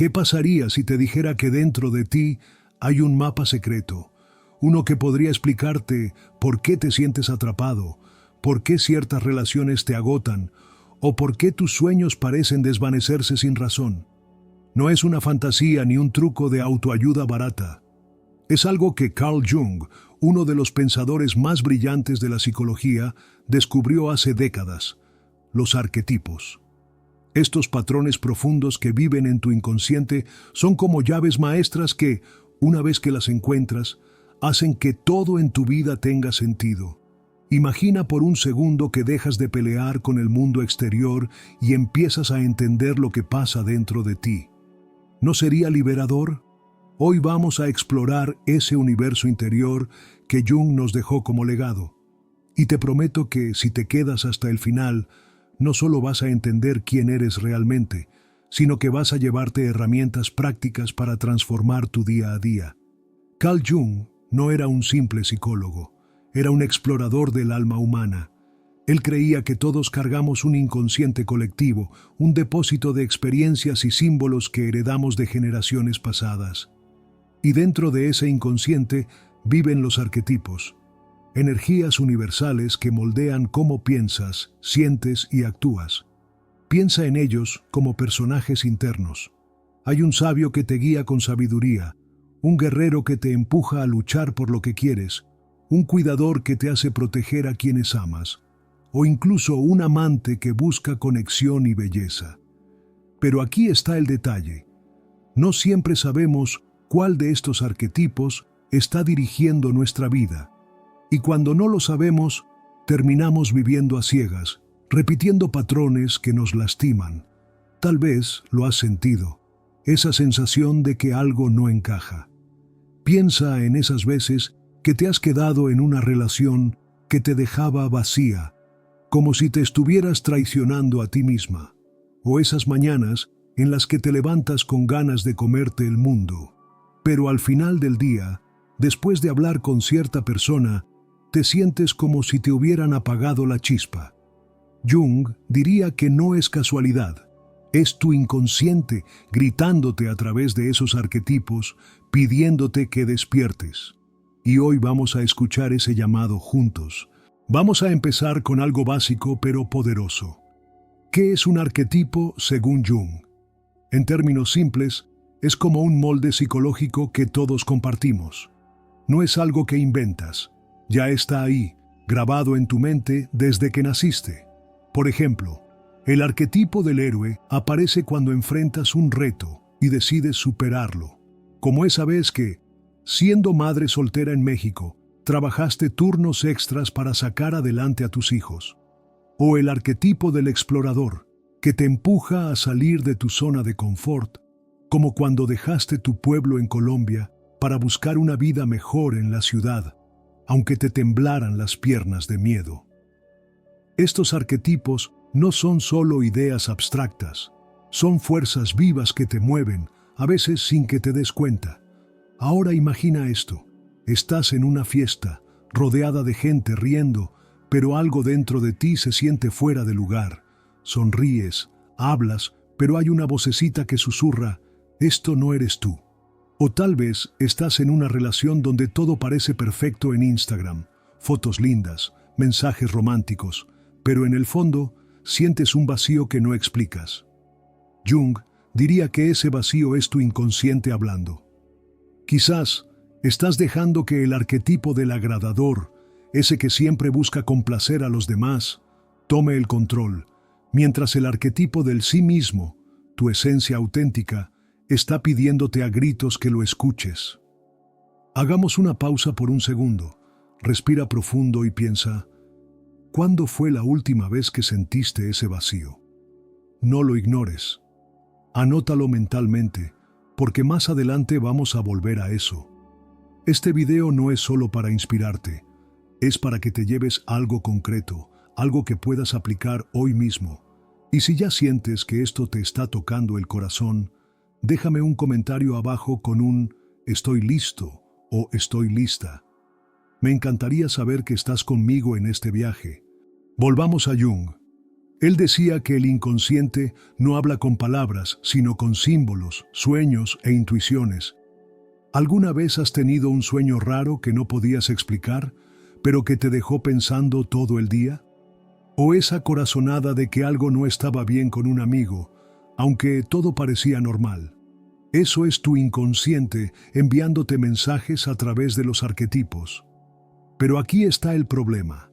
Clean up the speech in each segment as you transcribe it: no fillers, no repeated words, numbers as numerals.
¿Qué pasaría si te dijera que dentro de ti hay un mapa secreto? Uno que podría explicarte por qué te sientes atrapado, por qué ciertas relaciones te agotan o por qué tus sueños parecen desvanecerse sin razón. No es una fantasía ni un truco de autoayuda barata. Es algo que Carl Jung, uno de los pensadores más brillantes de la psicología, descubrió hace décadas: los arquetipos. Estos patrones profundos que viven en tu inconsciente son como llaves maestras que, una vez que las encuentras, hacen que todo en tu vida tenga sentido. Imagina por un segundo que dejas de pelear con el mundo exterior y empiezas a entender lo que pasa dentro de ti. ¿No sería liberador? Hoy vamos a explorar ese universo interior que Jung nos dejó como legado. Y te prometo que si te quedas hasta el final, no solo vas a entender quién eres realmente, sino que vas a llevarte herramientas prácticas para transformar tu día a día. Carl Jung no era un simple psicólogo, era un explorador del alma humana. Él creía que todos cargamos un inconsciente colectivo, un depósito de experiencias y símbolos que heredamos de generaciones pasadas. Y dentro de ese inconsciente viven los arquetipos, energías universales que moldean cómo piensas, sientes y actúas. Piensa en ellos como personajes internos. Hay un sabio que te guía con sabiduría, un guerrero que te empuja a luchar por lo que quieres, un cuidador que te hace proteger a quienes amas, o incluso un amante que busca conexión y belleza. Pero aquí está el detalle. No siempre sabemos cuál de estos arquetipos está dirigiendo nuestra vida. Y cuando no lo sabemos, terminamos viviendo a ciegas, repitiendo patrones que nos lastiman. Tal vez lo has sentido, esa sensación de que algo no encaja. Piensa en esas veces que te has quedado en una relación que te dejaba vacía, como si te estuvieras traicionando a ti misma, o esas mañanas en las que te levantas con ganas de comerte el mundo. Pero al final del día, después de hablar con cierta persona, te sientes como si te hubieran apagado la chispa. Jung diría que no es casualidad, es tu inconsciente gritándote a través de esos arquetipos, pidiéndote que despiertes. Y hoy vamos a escuchar ese llamado juntos. Vamos a empezar con algo básico pero poderoso. ¿Qué es un arquetipo según Jung? En términos simples, es como un molde psicológico que todos compartimos. No es algo que inventas, ya está ahí, grabado en tu mente desde que naciste. Por ejemplo, el arquetipo del héroe aparece cuando enfrentas un reto y decides superarlo, como esa vez que, siendo madre soltera en México, trabajaste turnos extras para sacar adelante a tus hijos. O el arquetipo del explorador, que te empuja a salir de tu zona de confort, como cuando dejaste tu pueblo en Colombia para buscar una vida mejor en la ciudad, aunque te temblaran las piernas de miedo. Estos arquetipos no son solo ideas abstractas, son fuerzas vivas que te mueven, a veces sin que te des cuenta. Ahora imagina esto, estás en una fiesta, rodeada de gente riendo, pero algo dentro de ti se siente fuera de lugar. Sonríes, hablas, pero hay una vocecita que susurra: esto no eres tú. O tal vez estás en una relación donde todo parece perfecto en Instagram, fotos lindas, mensajes románticos, pero en el fondo sientes un vacío que no explicas. Jung diría que ese vacío es tu inconsciente hablando. Quizás estás dejando que el arquetipo del agradador, ese que siempre busca complacer a los demás, tome el control, mientras el arquetipo del sí mismo, tu esencia auténtica, está pidiéndote a gritos que lo escuches. Hagamos una pausa por un segundo, respira profundo y piensa: ¿cuándo fue la última vez que sentiste ese vacío? No lo ignores. Anótalo mentalmente, porque más adelante vamos a volver a eso. Este video no es solo para inspirarte, es para que te lleves algo concreto, algo que puedas aplicar hoy mismo. Y si ya sientes que esto te está tocando el corazón, déjame un comentario abajo con un "estoy listo" o "estoy lista". Me encantaría saber que estás conmigo en este viaje. Volvamos a Jung. Él decía que el inconsciente no habla con palabras, sino con símbolos, sueños e intuiciones. ¿Alguna vez has tenido un sueño raro que no podías explicar, pero que te dejó pensando todo el día? ¿O esa corazonada de que algo no estaba bien con un amigo, aunque todo parecía normal? Eso es tu inconsciente enviándote mensajes a través de los arquetipos. Pero aquí está el problema.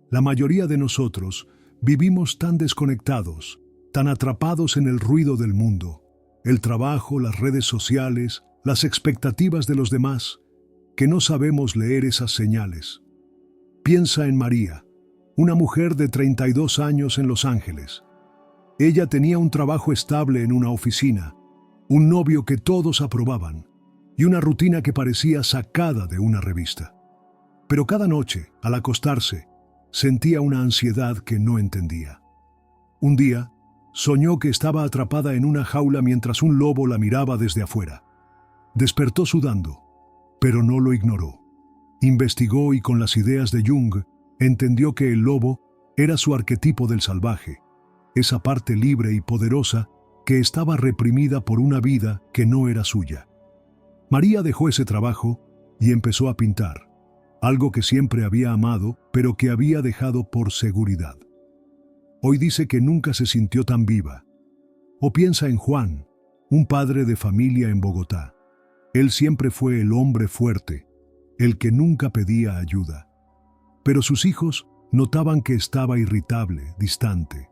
La mayoría de nosotros vivimos tan desconectados, tan atrapados en el ruido del mundo, el trabajo, las redes sociales, las expectativas de los demás, que no sabemos leer esas señales. Piensa en María, una mujer de 32 años en Los Ángeles. Ella tenía un trabajo estable en una oficina, un novio que todos aprobaban y una rutina que parecía sacada de una revista. Pero cada noche, al acostarse, sentía una ansiedad que no entendía. Un día, soñó que estaba atrapada en una jaula mientras un lobo la miraba desde afuera. Despertó sudando, pero no lo ignoró. Investigó y con las ideas de Jung, entendió que el lobo era su arquetipo del salvaje, esa parte libre y poderosa que estaba reprimida por una vida que no era suya. María dejó ese trabajo y empezó a pintar, algo que siempre había amado, pero que había dejado por seguridad. Hoy dice que nunca se sintió tan viva. O piensa en Juan, un padre de familia en Bogotá. Él siempre fue el hombre fuerte, el que nunca pedía ayuda. Pero sus hijos notaban que estaba irritable, distante.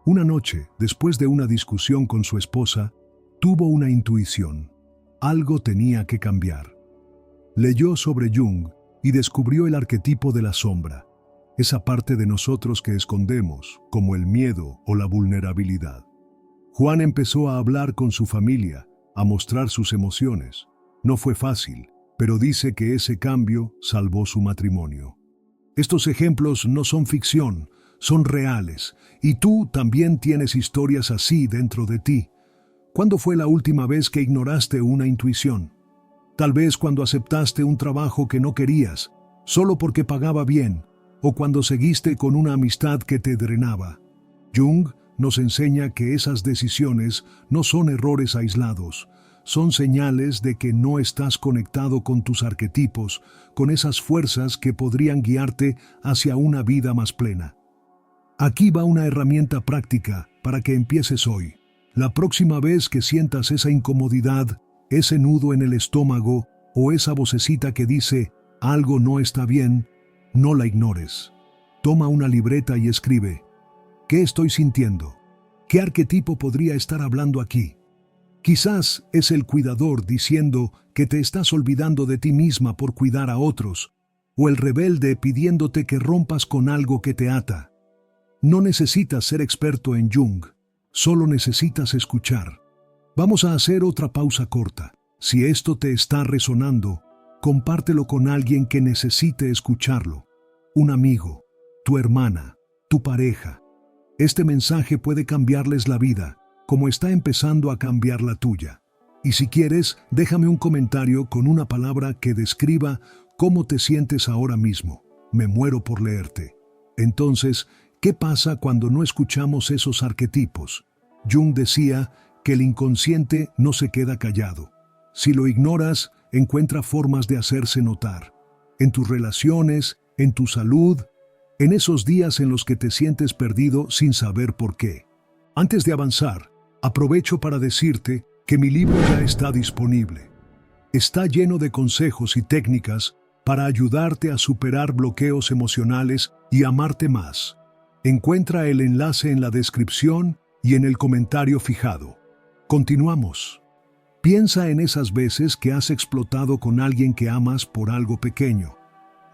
Una noche, después de una discusión con su esposa, tuvo una intuición. Algo tenía que cambiar. Leyó sobre Jung y descubrió el arquetipo de la sombra, esa parte de nosotros que escondemos, como el miedo o la vulnerabilidad. Juan empezó a hablar con su familia, a mostrar sus emociones. No fue fácil, pero dice que ese cambio salvó su matrimonio. Estos ejemplos no son ficción, son reales, y tú también tienes historias así dentro de ti. ¿Cuándo fue la última vez que ignoraste una intuición? Tal vez cuando aceptaste un trabajo que no querías, solo porque pagaba bien, o cuando seguiste con una amistad que te drenaba. Jung nos enseña que esas decisiones no son errores aislados, son señales de que no estás conectado con tus arquetipos, con esas fuerzas que podrían guiarte hacia una vida más plena. Aquí va una herramienta práctica para que empieces hoy. La próxima vez que sientas esa incomodidad, ese nudo en el estómago o esa vocecita que dice algo no está bien, no la ignores. Toma una libreta y escribe: ¿qué estoy sintiendo? ¿Qué arquetipo podría estar hablando aquí? Quizás es el cuidador diciendo que te estás olvidando de ti misma por cuidar a otros, o el rebelde pidiéndote que rompas con algo que te ata. No necesitas ser experto en Jung, solo necesitas escuchar. Vamos a hacer otra pausa corta. Si esto te está resonando, compártelo con alguien que necesite escucharlo. Un amigo, tu hermana, tu pareja. Este mensaje puede cambiarles la vida, como está empezando a cambiar la tuya. Y si quieres, déjame un comentario con una palabra que describa cómo te sientes ahora mismo. Me muero por leerte. Entonces, ¿qué pasa cuando no escuchamos esos arquetipos? Jung decía que el inconsciente no se queda callado. Si lo ignoras, encuentra formas de hacerse notar. En tus relaciones, en tu salud, en esos días en los que te sientes perdido sin saber por qué. Antes de avanzar, aprovecho para decirte que mi libro ya está disponible. Está lleno de consejos y técnicas para ayudarte a superar bloqueos emocionales y amarte más. Encuentra el enlace en la descripción y en el comentario fijado. Continuamos. Piensa en esas veces que has explotado con alguien que amas por algo pequeño.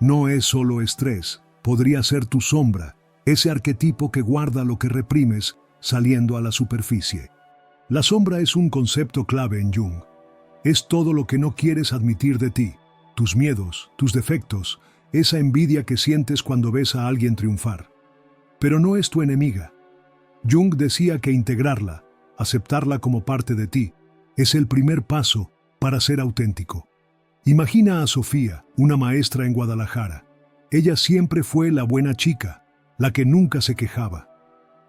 No es solo estrés, podría ser tu sombra, ese arquetipo que guarda lo que reprimes saliendo a la superficie. La sombra es un concepto clave en Jung. Es todo lo que no quieres admitir de ti, tus miedos, tus defectos, esa envidia que sientes cuando ves a alguien triunfar. Pero no es tu enemiga. Jung decía que integrarla, aceptarla como parte de ti, es el primer paso para ser auténtico. Imagina a Sofía, una maestra en Guadalajara. Ella siempre fue la buena chica, la que nunca se quejaba.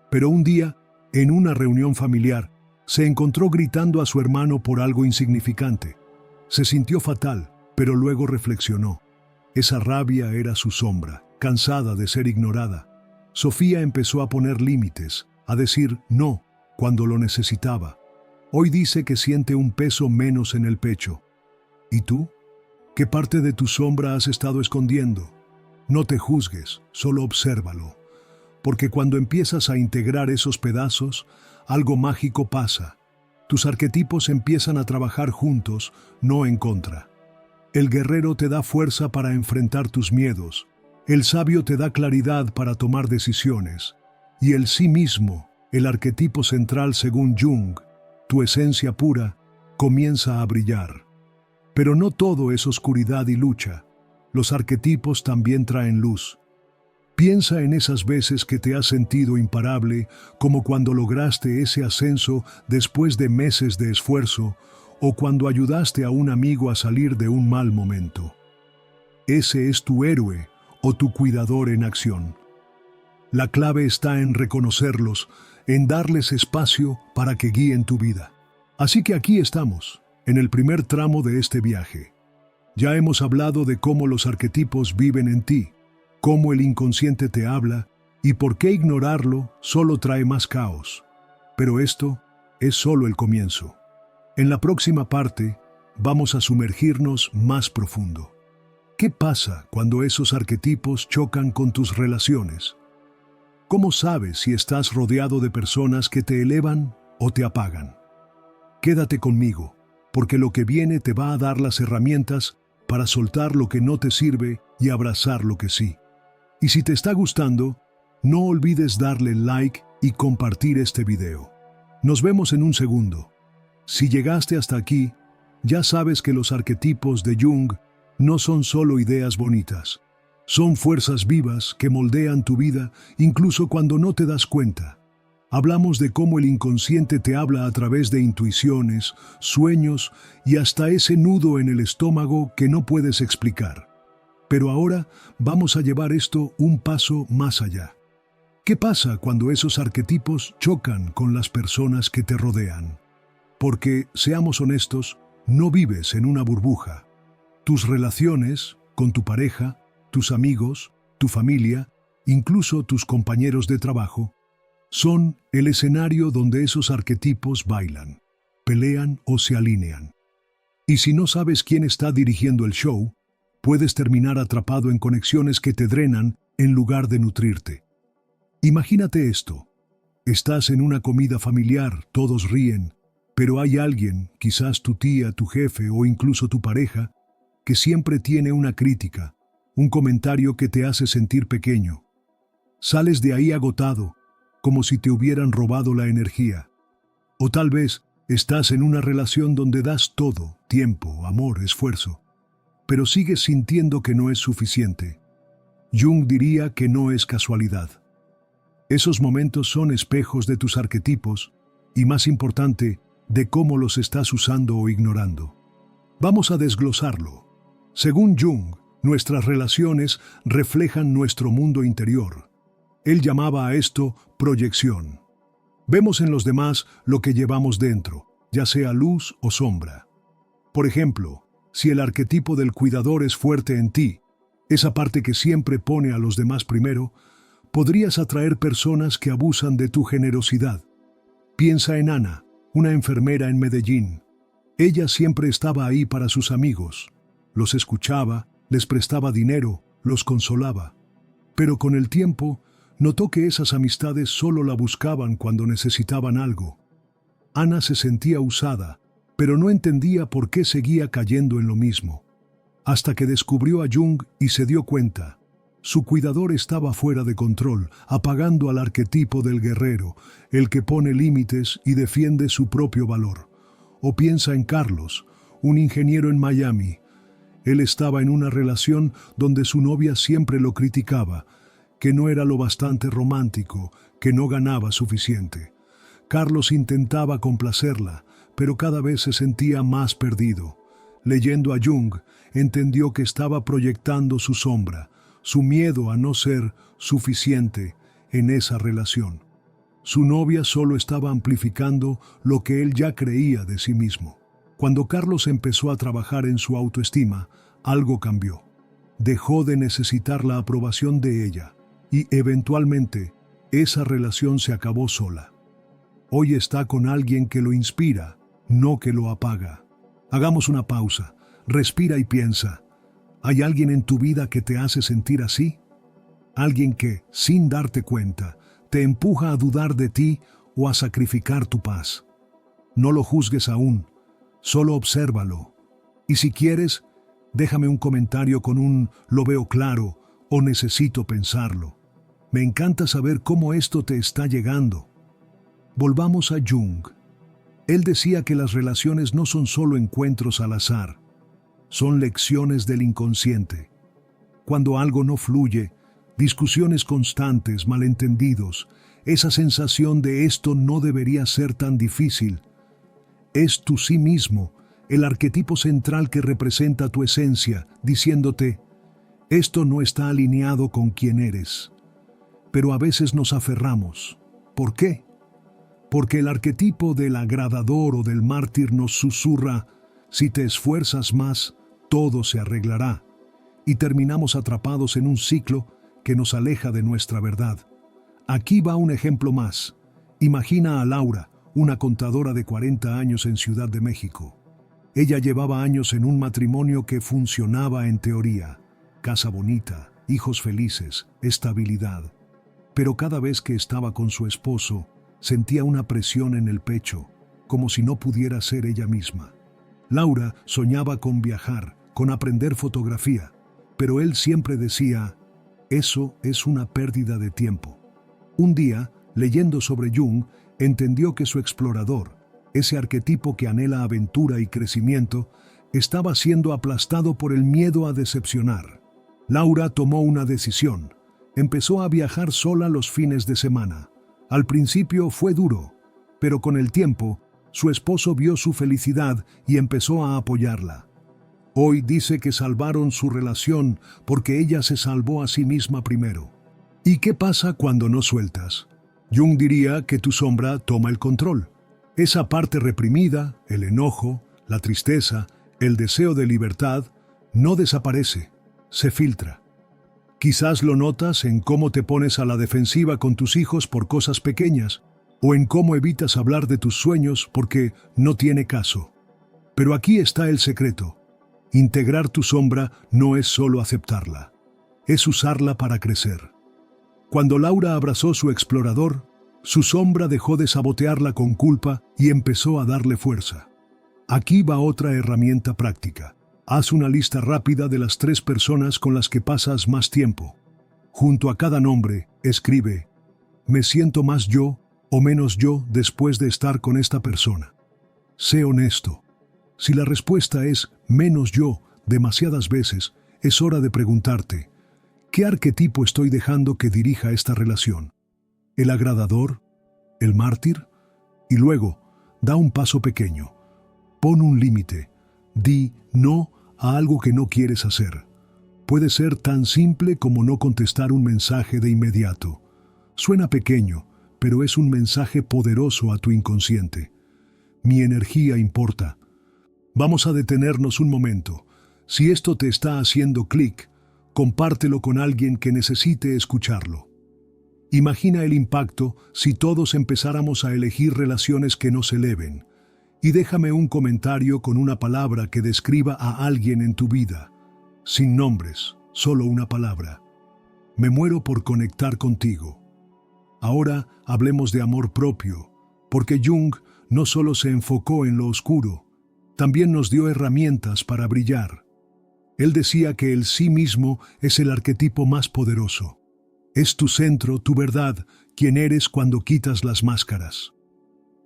Pero un día, en una reunión familiar, se encontró gritando a su hermano por algo insignificante. Se sintió fatal, pero luego reflexionó. Esa rabia era su sombra, cansada de ser ignorada. Sofía empezó a poner límites, a decir no cuando lo necesitaba. Hoy dice que siente un peso menos en el pecho. ¿Y tú? ¿Qué parte de tu sombra has estado escondiendo? No te juzgues, solo obsérvalo. Porque cuando empiezas a integrar esos pedazos, algo mágico pasa. Tus arquetipos empiezan a trabajar juntos, no en contra. El guerrero te da fuerza para enfrentar tus miedos. El sabio te da claridad para tomar decisiones. Y el sí mismo, el arquetipo central según Jung, tu esencia pura, comienza a brillar. Pero no todo es oscuridad y lucha. Los arquetipos también traen luz. Piensa en esas veces que te has sentido imparable, como cuando lograste ese ascenso después de meses de esfuerzo, o cuando ayudaste a un amigo a salir de un mal momento. Ese es tu héroe o tu cuidador en acción. La clave está en reconocerlos, en darles espacio para que guíen tu vida. Así que aquí estamos, en el primer tramo de este viaje. Ya hemos hablado de cómo los arquetipos viven en ti, cómo el inconsciente te habla y por qué ignorarlo solo trae más caos. Pero esto es solo el comienzo. En la próxima parte vamos a sumergirnos más profundo. ¿Qué pasa cuando esos arquetipos chocan con tus relaciones? ¿Cómo sabes si estás rodeado de personas que te elevan o te apagan? Quédate conmigo, porque lo que viene te va a dar las herramientas para soltar lo que no te sirve y abrazar lo que sí. Y si te está gustando, no olvides darle like y compartir este video. Nos vemos en un segundo. Si llegaste hasta aquí, ya sabes que los arquetipos de Jung no son solo ideas bonitas. Son fuerzas vivas que moldean tu vida incluso cuando no te das cuenta. Hablamos de cómo el inconsciente te habla a través de intuiciones, sueños y hasta ese nudo en el estómago que no puedes explicar. Pero ahora vamos a llevar esto un paso más allá. ¿Qué pasa cuando esos arquetipos chocan con las personas que te rodean? Porque, seamos honestos, no vives en una burbuja. Tus relaciones con tu pareja, tus amigos, tu familia, incluso tus compañeros de trabajo, son el escenario donde esos arquetipos bailan, pelean o se alinean. Y si no sabes quién está dirigiendo el show, puedes terminar atrapado en conexiones que te drenan en lugar de nutrirte. Imagínate esto. Estás en una comida familiar, todos ríen, pero hay alguien, quizás tu tía, tu jefe o incluso tu pareja, que siempre tiene una crítica, un comentario que te hace sentir pequeño. Sales de ahí agotado, como si te hubieran robado la energía. O tal vez estás en una relación donde das todo, tiempo, amor, esfuerzo, pero sigues sintiendo que no es suficiente. Jung diría que no es casualidad. Esos momentos son espejos de tus arquetipos y, más importante, de cómo los estás usando o ignorando. Vamos a desglosarlo. Según Jung, nuestras relaciones reflejan nuestro mundo interior. Él llamaba a esto proyección. Vemos en los demás lo que llevamos dentro, ya sea luz o sombra. Por ejemplo, si el arquetipo del cuidador es fuerte en ti, esa parte que siempre pone a los demás primero, podrías atraer personas que abusan de tu generosidad. Piensa en Ana, una enfermera en Medellín. Ella siempre estaba ahí para sus amigos. Los escuchaba, les prestaba dinero, los consolaba. Pero con el tiempo, notó que esas amistades solo la buscaban cuando necesitaban algo. Ana se sentía usada, pero no entendía por qué seguía cayendo en lo mismo. Hasta que descubrió a Jung y se dio cuenta. Su cuidador estaba fuera de control, apagando al arquetipo del guerrero, el que pone límites y defiende su propio valor. O piensa en Carlos, un ingeniero en Miami. Él estaba en una relación donde su novia siempre lo criticaba, que no era lo bastante romántico, que no ganaba suficiente. Carlos intentaba complacerla, pero cada vez se sentía más perdido. Leyendo a Jung, entendió que estaba proyectando su sombra, su miedo a no ser suficiente en esa relación. Su novia solo estaba amplificando lo que él ya creía de sí mismo. Cuando Carlos empezó a trabajar en su autoestima, algo cambió. Dejó de necesitar la aprobación de ella y, eventualmente, esa relación se acabó sola. Hoy está con alguien que lo inspira, no que lo apaga. Hagamos una pausa, respira y piensa. ¿Hay alguien en tu vida que te hace sentir así? Alguien que, sin darte cuenta, te empuja a dudar de ti o a sacrificar tu paz. No lo juzgues aún, solo obsérvalo. Y si quieres, déjame un comentario con un "lo veo claro" o "necesito pensarlo". Me encanta saber cómo esto te está llegando. Volvamos a Jung. Él decía que las relaciones no son solo encuentros al azar, son lecciones del inconsciente. Cuando algo no fluye, discusiones constantes, malentendidos, esa sensación de esto no debería ser tan difícil. Es tu sí mismo, el arquetipo central que representa tu esencia, diciéndote, esto no está alineado con quién eres. Pero a veces nos aferramos. ¿Por qué? Porque el arquetipo del agradador o del mártir nos susurra, si te esfuerzas más, todo se arreglará. Y terminamos atrapados en un ciclo que nos aleja de nuestra verdad. Aquí va un ejemplo más. Imagina a Laura, una contadora de 40 años en Ciudad de México. Ella llevaba años en un matrimonio que funcionaba en teoría. Casa bonita, hijos felices, estabilidad. Pero cada vez que estaba con su esposo, sentía una presión en el pecho, como si no pudiera ser ella misma. Laura soñaba con viajar, con aprender fotografía, pero él siempre decía, eso es una pérdida de tiempo. Un día, leyendo sobre Jung, entendió que su explorador, ese arquetipo que anhela aventura y crecimiento, estaba siendo aplastado por el miedo a decepcionar. Laura tomó una decisión. Empezó a viajar sola los fines de semana. Al principio fue duro, pero con el tiempo, su esposo vio su felicidad y empezó a apoyarla. Hoy dice que salvaron su relación porque ella se salvó a sí misma primero. ¿Y qué pasa cuando no sueltas? Jung diría que tu sombra toma el control. Esa parte reprimida, el enojo, la tristeza, el deseo de libertad, no desaparece, se filtra. Quizás lo notas en cómo te pones a la defensiva con tus hijos por cosas pequeñas, o en cómo evitas hablar de tus sueños porque no tiene caso. Pero aquí está el secreto. Integrar tu sombra no es solo aceptarla, es usarla para crecer. Cuando Laura abrazó su explorador, su sombra dejó de sabotearla con culpa y empezó a darle fuerza. Aquí va otra herramienta práctica. Haz una lista rápida de las 3 personas con las que pasas más tiempo. Junto a cada nombre, escribe, ¿me siento más yo o menos yo después de estar con esta persona? Sé honesto. Si la respuesta es menos yo demasiadas veces, es hora de preguntarte, ¿qué arquetipo estoy dejando que dirija esta relación? ¿El agradador? ¿El mártir? Y luego, da un paso pequeño. Pon un límite. Di no a algo que no quieres hacer. Puede ser tan simple como no contestar un mensaje de inmediato. Suena pequeño, pero es un mensaje poderoso a tu inconsciente. Mi energía importa. Vamos a detenernos un momento. Si esto te está haciendo clic, compártelo con alguien que necesite escucharlo. Imagina el impacto si todos empezáramos a elegir relaciones que nos eleven. Y déjame un comentario con una palabra que describa a alguien en tu vida. Sin nombres, solo una palabra. Me muero por conectar contigo. Ahora hablemos de amor propio, porque Jung no solo se enfocó en lo oscuro, también nos dio herramientas para brillar. Él decía que el sí mismo es el arquetipo más poderoso. Es tu centro, tu verdad, quien eres cuando quitas las máscaras.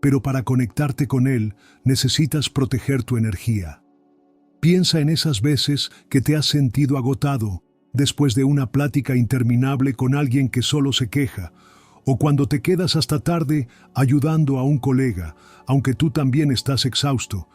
Pero para conectarte con él, necesitas proteger tu energía. Piensa en esas veces que te has sentido agotado después de una plática interminable con alguien que solo se queja, o cuando te quedas hasta tarde ayudando a un colega, aunque tú también estás exhausto.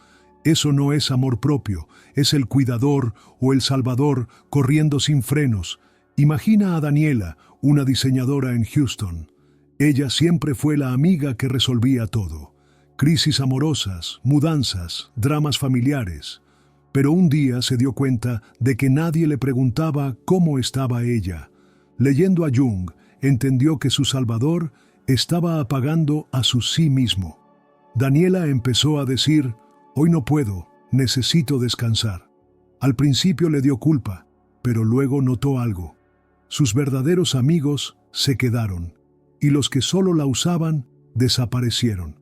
Eso no es amor propio, es el cuidador o el salvador corriendo sin frenos. Imagina a Daniela, una diseñadora en Houston. Ella siempre fue la amiga que resolvía todo. Crisis amorosas, mudanzas, dramas familiares. Pero un día se dio cuenta de que nadie le preguntaba cómo estaba ella. Leyendo a Jung, entendió que su salvador estaba apagando a su sí mismo. Daniela empezó a decir: «Hoy no puedo, necesito descansar». Al principio le dio culpa, pero luego notó algo. Sus verdaderos amigos se quedaron, y los que solo la usaban desaparecieron.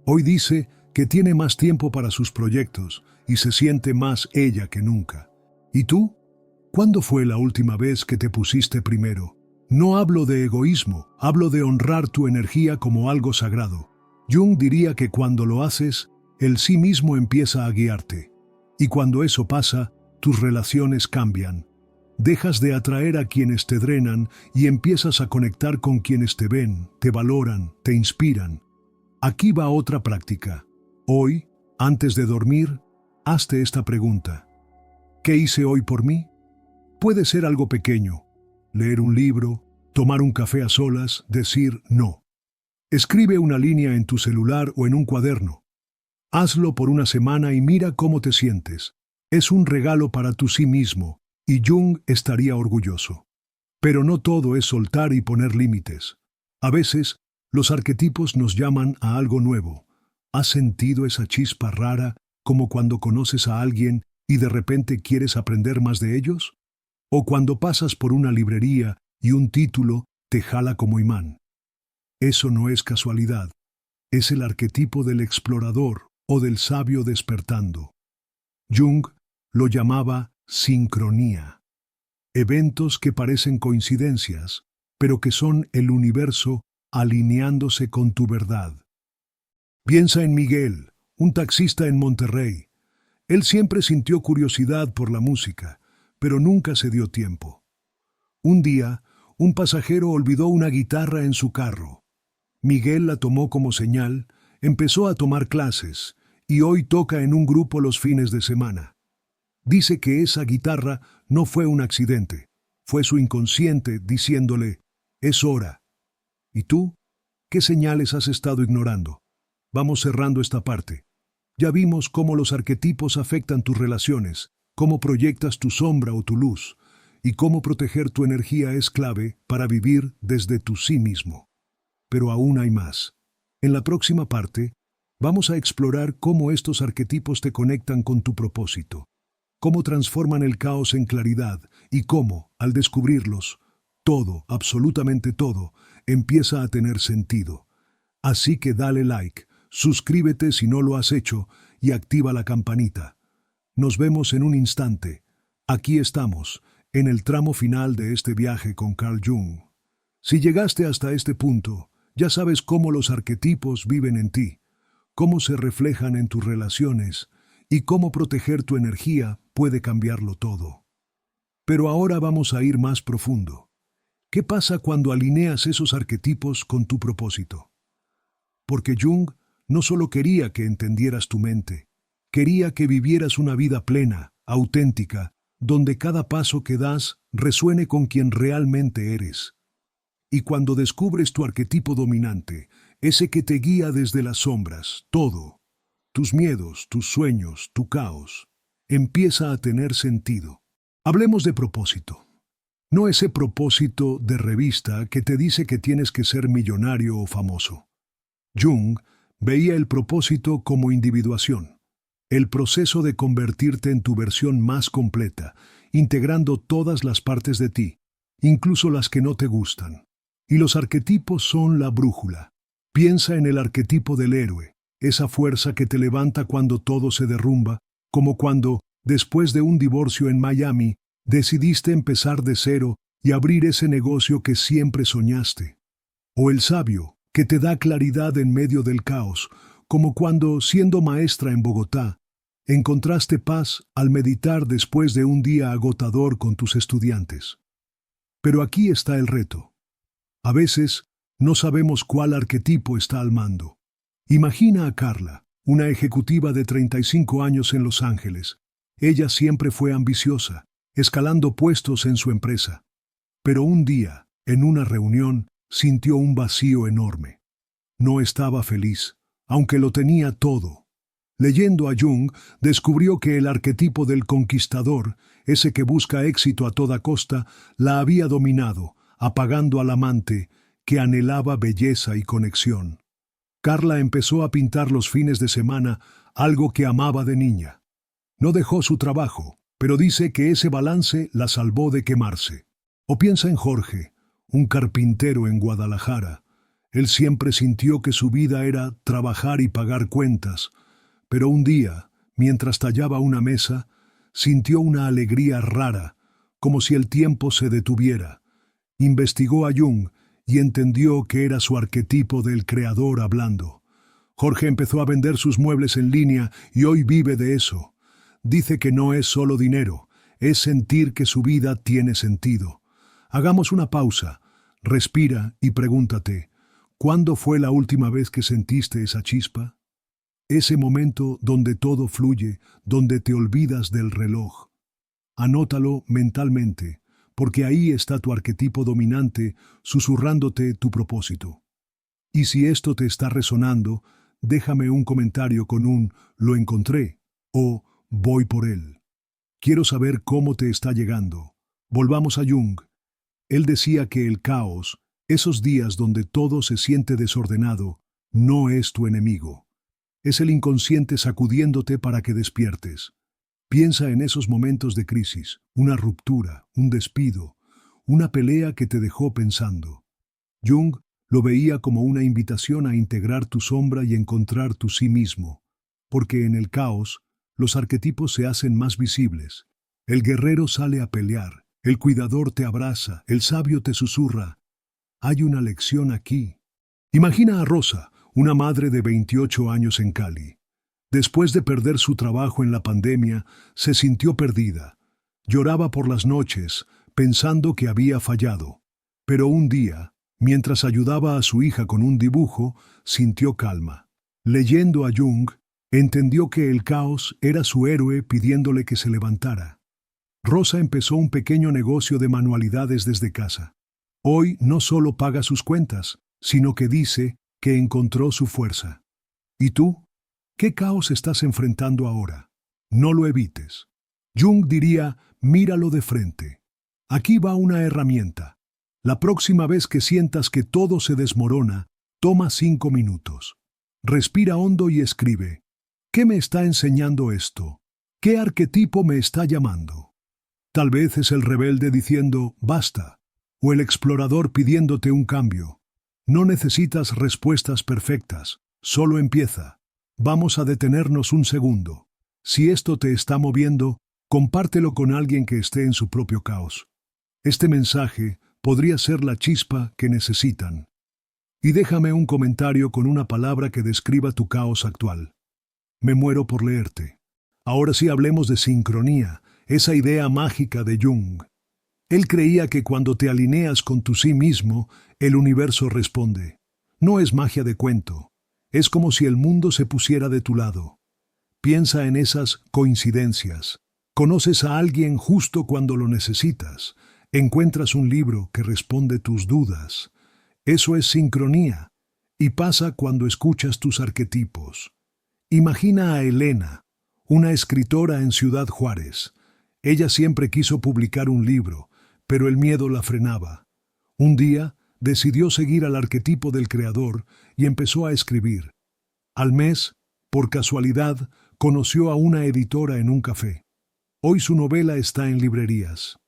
Hoy dice que tiene más tiempo para sus proyectos y se siente más ella que nunca. ¿Y tú? ¿Cuándo fue la última vez que te pusiste primero? No hablo de egoísmo, hablo de honrar tu energía como algo sagrado. Jung diría que cuando lo haces, el sí mismo empieza a guiarte. Y cuando eso pasa, tus relaciones cambian. Dejas de atraer a quienes te drenan y empiezas a conectar con quienes te ven, te valoran, te inspiran. Aquí va otra práctica. Hoy, antes de dormir, hazte esta pregunta. ¿Qué hice hoy por mí? Puede ser algo pequeño. Leer un libro, tomar un café a solas, decir no. Escribe una línea en tu celular o en un cuaderno. Hazlo por una semana y mira cómo te sientes. Es un regalo para tu sí mismo, y Jung estaría orgulloso. Pero no todo es soltar y poner límites. A veces, los arquetipos nos llaman a algo nuevo. ¿Has sentido esa chispa rara, como cuando conoces a alguien y de repente quieres aprender más de ellos? ¿O cuando pasas por una librería y un título te jala como imán? Eso no es casualidad. Es el arquetipo del explorador o del sabio despertando. Jung lo llamaba sincronía. Eventos que parecen coincidencias, pero que son el universo alineándose con tu verdad. Piensa en Miguel, un taxista en Monterrey. Él siempre sintió curiosidad por la música, pero nunca se dio tiempo. Un día, un pasajero olvidó una guitarra en su carro. Miguel la tomó como señal, empezó a tomar clases y hoy toca en un grupo los fines de semana. Dice que esa guitarra no fue un accidente, fue su inconsciente diciéndole: «Es hora». ¿Y tú? ¿Qué señales has estado ignorando? Vamos cerrando esta parte. Ya vimos cómo los arquetipos afectan tus relaciones, cómo proyectas tu sombra o tu luz, y cómo proteger tu energía es clave para vivir desde tu sí mismo. Pero aún hay más. En la próxima parte, vamos a explorar cómo estos arquetipos te conectan con tu propósito, cómo transforman el caos en claridad y cómo, al descubrirlos, todo, absolutamente todo, empieza a tener sentido. Así que dale like, suscríbete si no lo has hecho y activa la campanita. Nos vemos en un instante. Aquí estamos, en el tramo final de este viaje con Carl Jung. Si llegaste hasta este punto, ya sabes cómo los arquetipos viven en ti, cómo se reflejan en tus relaciones y cómo proteger tu energía puede cambiarlo todo. Pero ahora vamos a ir más profundo. ¿Qué pasa cuando alineas esos arquetipos con tu propósito? Porque Jung no solo quería que entendieras tu mente, quería que vivieras una vida plena, auténtica, donde cada paso que das resuene con quien realmente eres. Y cuando descubres tu arquetipo dominante, ese que te guía desde las sombras, todo, tus miedos, tus sueños, tu caos, empieza a tener sentido. Hablemos de propósito. No ese propósito de revista que te dice que tienes que ser millonario o famoso. Jung veía el propósito como individuación, el proceso de convertirte en tu versión más completa, integrando todas las partes de ti, incluso las que no te gustan. Y los arquetipos son la brújula. Piensa en el arquetipo del héroe, esa fuerza que te levanta cuando todo se derrumba, como cuando, después de un divorcio en Miami, decidiste empezar de cero y abrir ese negocio que siempre soñaste. O el sabio, que te da claridad en medio del caos, como cuando, siendo maestra en Bogotá, encontraste paz al meditar después de un día agotador con tus estudiantes. Pero aquí está el reto. A veces, no sabemos cuál arquetipo está al mando. Imagina a Carla, una ejecutiva de 35 años en Los Ángeles. Ella siempre fue ambiciosa, escalando puestos en su empresa. Pero un día, en una reunión, sintió un vacío enorme. No estaba feliz, aunque lo tenía todo. Leyendo a Jung, descubrió que el arquetipo del conquistador, ese que busca éxito a toda costa, la había dominado, apagando al amante, que anhelaba belleza y conexión. Carla empezó a pintar los fines de semana, algo que amaba de niña. No dejó su trabajo, pero dice que ese balance la salvó de quemarse. O piensa en Jorge, un carpintero en Guadalajara. Él siempre sintió que su vida era trabajar y pagar cuentas, pero un día, mientras tallaba una mesa, sintió una alegría rara, como si el tiempo se detuviera. Investigó a Jung y entendió que era su arquetipo del creador hablando. Jorge empezó a vender sus muebles en línea y hoy vive de eso. Dice que no es solo dinero, es sentir que su vida tiene sentido. Hagamos una pausa, respira y pregúntate, ¿cuándo fue la última vez que sentiste esa chispa? Ese momento donde todo fluye, donde te olvidas del reloj. Anótalo mentalmente, porque ahí está tu arquetipo dominante susurrándote tu propósito. Y si esto te está resonando, déjame un comentario con un «lo encontré» o «voy por él». Quiero saber cómo te está llegando. Volvamos a Jung. Él decía que el caos, esos días donde todo se siente desordenado, no es tu enemigo. Es el inconsciente sacudiéndote para que despiertes. Piensa en esos momentos de crisis, una ruptura, un despido, una pelea que te dejó pensando. Jung lo veía como una invitación a integrar tu sombra y encontrar tu sí mismo, porque en el caos los arquetipos se hacen más visibles. El guerrero sale a pelear, el cuidador te abraza, el sabio te susurra. Hay una lección aquí. Imagina a Rosa, una madre de 28 años en Cali. Después de perder su trabajo en la pandemia, se sintió perdida. Lloraba por las noches, pensando que había fallado. Pero un día, mientras ayudaba a su hija con un dibujo, sintió calma. Leyendo a Jung, entendió que el caos era su héroe pidiéndole que se levantara. Rosa empezó un pequeño negocio de manualidades desde casa. Hoy no solo paga sus cuentas, sino que dice que encontró su fuerza. ¿Y tú? ¿Qué caos estás enfrentando ahora? No lo evites. Jung diría, míralo de frente. Aquí va una herramienta. La próxima vez que sientas que todo se desmorona, toma 5 minutos. Respira hondo y escribe. ¿Qué me está enseñando esto? ¿Qué arquetipo me está llamando? Tal vez es el rebelde diciendo, basta, o el explorador pidiéndote un cambio. No necesitas respuestas perfectas, solo empieza. Vamos a detenernos un segundo. Si esto te está moviendo, compártelo con alguien que esté en su propio caos. Este mensaje podría ser la chispa que necesitan. Y déjame un comentario con una palabra que describa tu caos actual. Me muero por leerte. Ahora sí hablemos de sincronía, esa idea mágica de Jung. Él creía que cuando te alineas con tu sí mismo, el universo responde. No es magia de cuento. Es como si el mundo se pusiera de tu lado. Piensa en esas coincidencias. Conoces a alguien justo cuando lo necesitas. Encuentras un libro que responde tus dudas. Eso es sincronía. Y pasa cuando escuchas tus arquetipos. Imagina a Elena, una escritora en Ciudad Juárez. Ella siempre quiso publicar un libro, pero el miedo la frenaba. Un día, decidió seguir al arquetipo del creador y empezó a escribir. Al mes, por casualidad, conoció a una editora en un café. Hoy su novela está en librerías.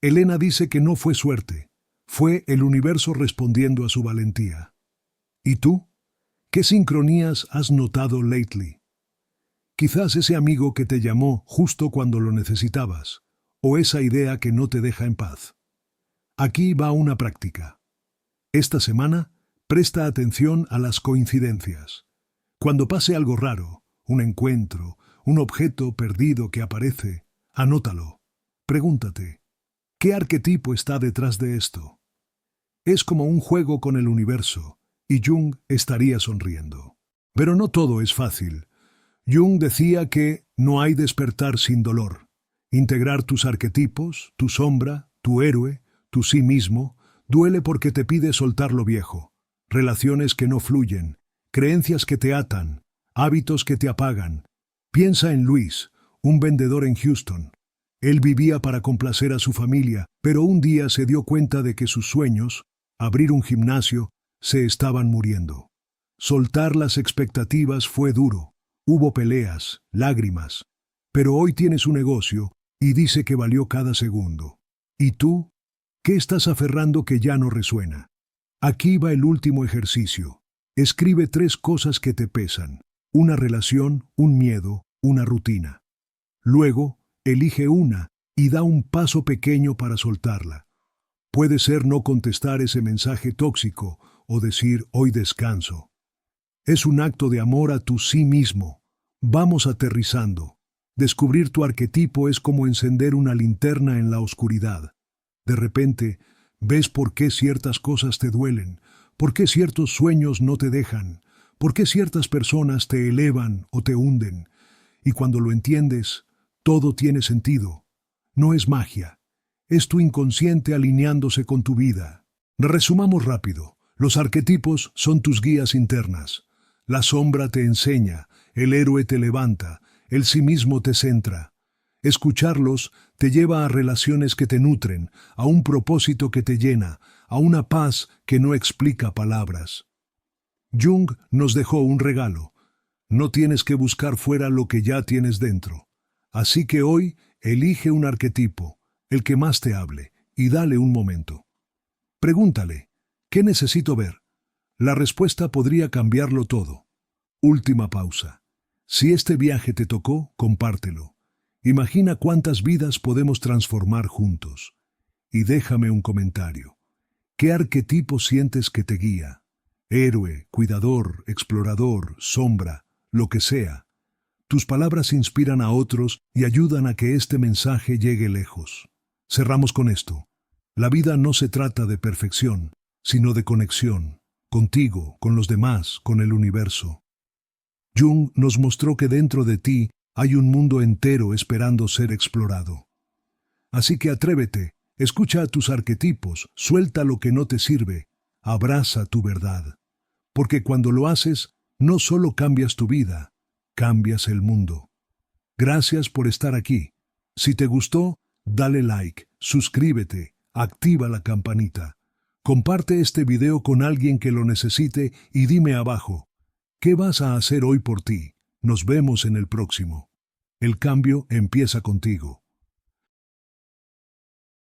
Elena dice que no fue suerte, fue el universo respondiendo a su valentía. ¿Y tú? ¿Qué sincronías has notado lately? Quizás ese amigo que te llamó justo cuando lo necesitabas, o esa idea que no te deja en paz. Aquí va una práctica. Esta semana, presta atención a las coincidencias. Cuando pase algo raro, un encuentro, un objeto perdido que aparece, anótalo. Pregúntate, ¿qué arquetipo está detrás de esto? Es como un juego con el universo, y Jung estaría sonriendo. Pero no todo es fácil. Jung decía que no hay despertar sin dolor. Integrar tus arquetipos, tu sombra, tu héroe, tu sí mismo, Duele porque te pide soltar lo viejo, relaciones que no fluyen, creencias que te atan, hábitos que te apagan. Piensa en Luis, un vendedor en Houston. Él vivía para complacer a su familia, pero un día se dio cuenta de que sus sueños, abrir un gimnasio, se estaban muriendo. Soltar las expectativas fue duro. Hubo peleas, lágrimas. Pero hoy tiene su negocio y dice que valió cada segundo. ¿Y tú? ¿Qué estás aferrando que ya no resuena? Aquí va el último ejercicio. Escribe 3 cosas que te pesan. Una relación, un miedo, una rutina. Luego, elige una y da un paso pequeño para soltarla. Puede ser no contestar ese mensaje tóxico o decir hoy descanso. Es un acto de amor a tu sí mismo. Vamos aterrizando. Descubrir tu arquetipo es como encender una linterna en la oscuridad. De repente, ves por qué ciertas cosas te duelen, por qué ciertos sueños no te dejan, por qué ciertas personas te elevan o te hunden. Y cuando lo entiendes, todo tiene sentido. No es magia. Es tu inconsciente alineándose con tu vida. Resumamos rápido. Los arquetipos son tus guías internas. La sombra te enseña, el héroe te levanta, el sí mismo te centra. Escucharlos te lleva a relaciones que te nutren, a un propósito que te llena, a una paz que no explica palabras. Jung nos dejó un regalo. No tienes que buscar fuera lo que ya tienes dentro. Así que hoy elige un arquetipo, el que más te hable, y dale un momento. Pregúntale, ¿qué necesito ver? La respuesta podría cambiarlo todo. Última pausa. Si este viaje te tocó, compártelo. Imagina cuántas vidas podemos transformar juntos. Y déjame un comentario. ¿Qué arquetipo sientes que te guía? Héroe, cuidador, explorador, sombra, lo que sea. Tus palabras inspiran a otros y ayudan a que este mensaje llegue lejos. Cerramos con esto. La vida no se trata de perfección, sino de conexión. Contigo, con los demás, con el universo. Jung nos mostró que dentro de ti hay un mundo entero esperando ser explorado. Así que atrévete, escucha a tus arquetipos, suelta lo que no te sirve, abraza tu verdad. Porque cuando lo haces, no solo cambias tu vida, cambias el mundo. Gracias por estar aquí. Si te gustó, dale like, suscríbete, activa la campanita. Comparte este video con alguien que lo necesite y dime abajo, ¿qué vas a hacer hoy por ti? Nos vemos en el próximo. El cambio empieza contigo.